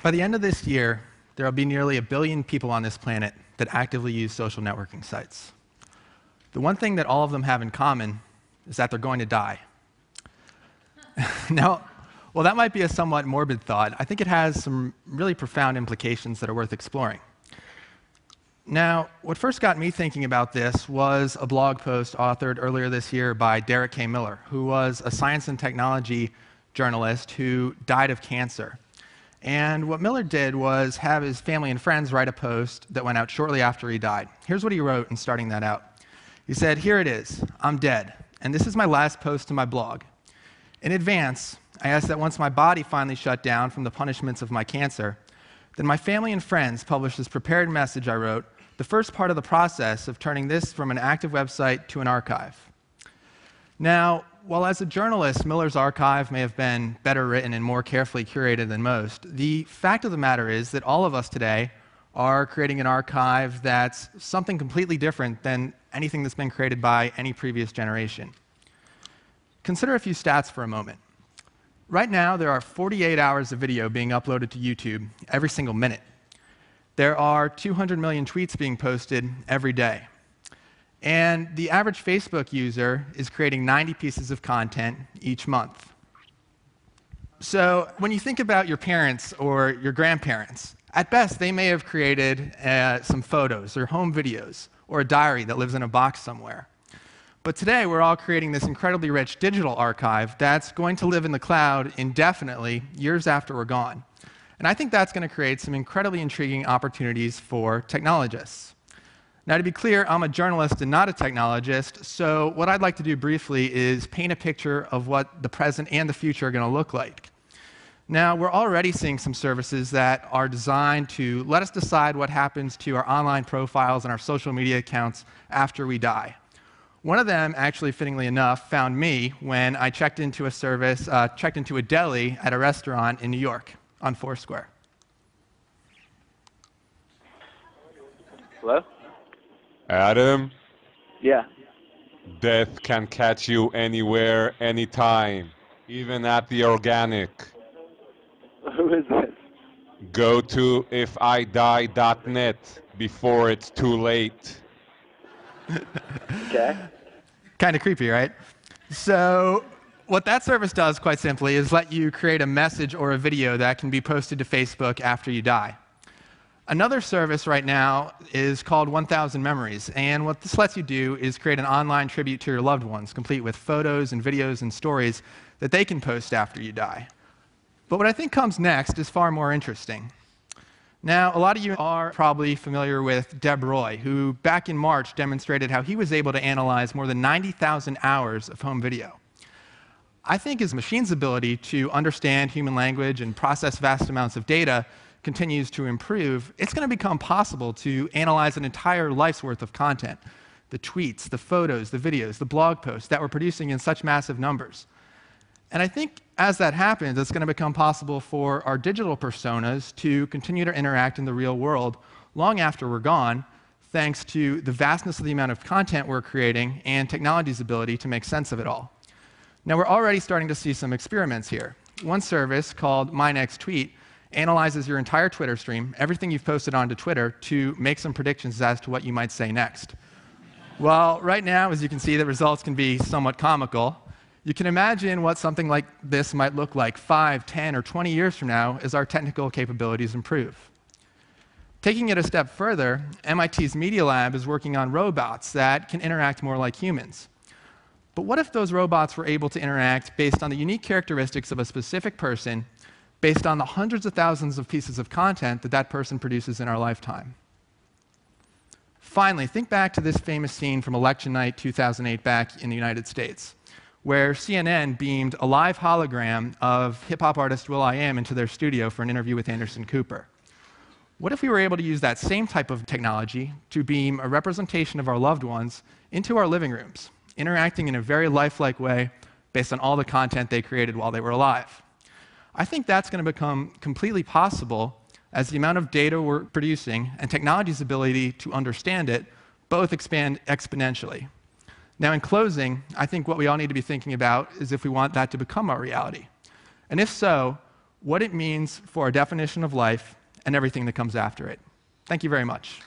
By the end of this year, there will be nearly 1 billion people on this planet that actively use social networking sites. The one thing that all of them have in common is that they're going to die. Now, while that might be a somewhat morbid thought, I think it has some really profound implications that are worth exploring. Now, what first got me thinking about this was a blog post authored earlier this year by Derek K. Miller, who was a science and technology journalist who died of cancer. And what Miller did was have his family and friends write a post that went out shortly after he died. Here's what he wrote in starting that out. He said, "Here it is. I'm dead, and this is my last post to my blog. In advance, I ask that once my body finally shut down from the punishments of my cancer, then my family and friends publish this prepared message I wrote, the first part of the process of turning this from an active website to an archive." Now, while as a journalist, Miller's archive may have been better written and more carefully curated than most, the fact of the matter is that all of us today are creating an archive that's something completely different than anything that's been created by any previous generation. Consider a few stats for a moment. Right now, there are 48 hours of video being uploaded to YouTube every single minute. There are 200 million tweets being posted every day. And the average Facebook user is creating 90 pieces of content each month. So when you think about your parents or your grandparents, at best, they may have created some photos or home videos or a diary that lives in a box somewhere. But today, we're all creating this incredibly rich digital archive that's going to live in the cloud indefinitely, years after we're gone. And I think that's going to create some incredibly intriguing opportunities for technologists. Now, to be clear, I'm a journalist and not a technologist, so what I'd like to do briefly is paint a picture of what the present and the future are going to look like. Now, we're already seeing some services that are designed to let us decide what happens to our online profiles and our social media accounts after we die. One of them, actually fittingly enough, found me when I checked into a deli at a restaurant in New York on Foursquare. Hello? Adam, Yeah. death can catch you anywhere, anytime, even at the organic. Who is this? Go to ifidie.net before it's too late. Okay. Kind of creepy, right? So what that service does, quite simply, is let you create a message or a video that can be posted to Facebook after you die. Another service right now is called 1000 Memories, and what this lets you do is create an online tribute to your loved ones, complete with photos and videos and stories that they can post after you die. But what I think comes next is far more interesting. Now, a lot of you are probably familiar with Deb Roy, who back in March demonstrated how he was able to analyze more than 90,000 hours of home video. I think as machines' ability to understand human language and process vast amounts of data continues to improve, it's going to become possible to analyze an entire life's worth of content. The tweets, the photos, the videos, the blog posts that we're producing in such massive numbers. And I think as that happens, it's going to become possible for our digital personas to continue to interact in the real world long after we're gone, thanks to the vastness of the amount of content we're creating and technology's ability to make sense of it all. Now, we're already starting to see some experiments here. One service called My Next Tweet analyzes your entire Twitter stream, everything you've posted onto Twitter, to make some predictions as to what you might say next. Well, right now, as you can see, the results can be somewhat comical. You can imagine what something like this might look like 5, 10, or 20 years from now as our technical capabilities improve. Taking it a step further, MIT's Media Lab is working on robots that can interact more like humans. But what if those robots were able to interact based on the unique characteristics of a specific person, based on the hundreds of thousands of pieces of content that that person produces in our lifetime? Finally, think back to this famous scene from election night 2008 back in the United States, where CNN beamed a live hologram of hip-hop artist will.i.am into their studio for an interview with Anderson Cooper. What if we were able to use that same type of technology to beam a representation of our loved ones into our living rooms, interacting in a very lifelike way based on all the content they created while they were alive? I think that's going to become completely possible as the amount of data we're producing and technology's ability to understand it both expand exponentially. Now, in closing, I think what we all need to be thinking about is if we want that to become our reality. And if so, what it means for our definition of life and everything that comes after it. Thank you very much.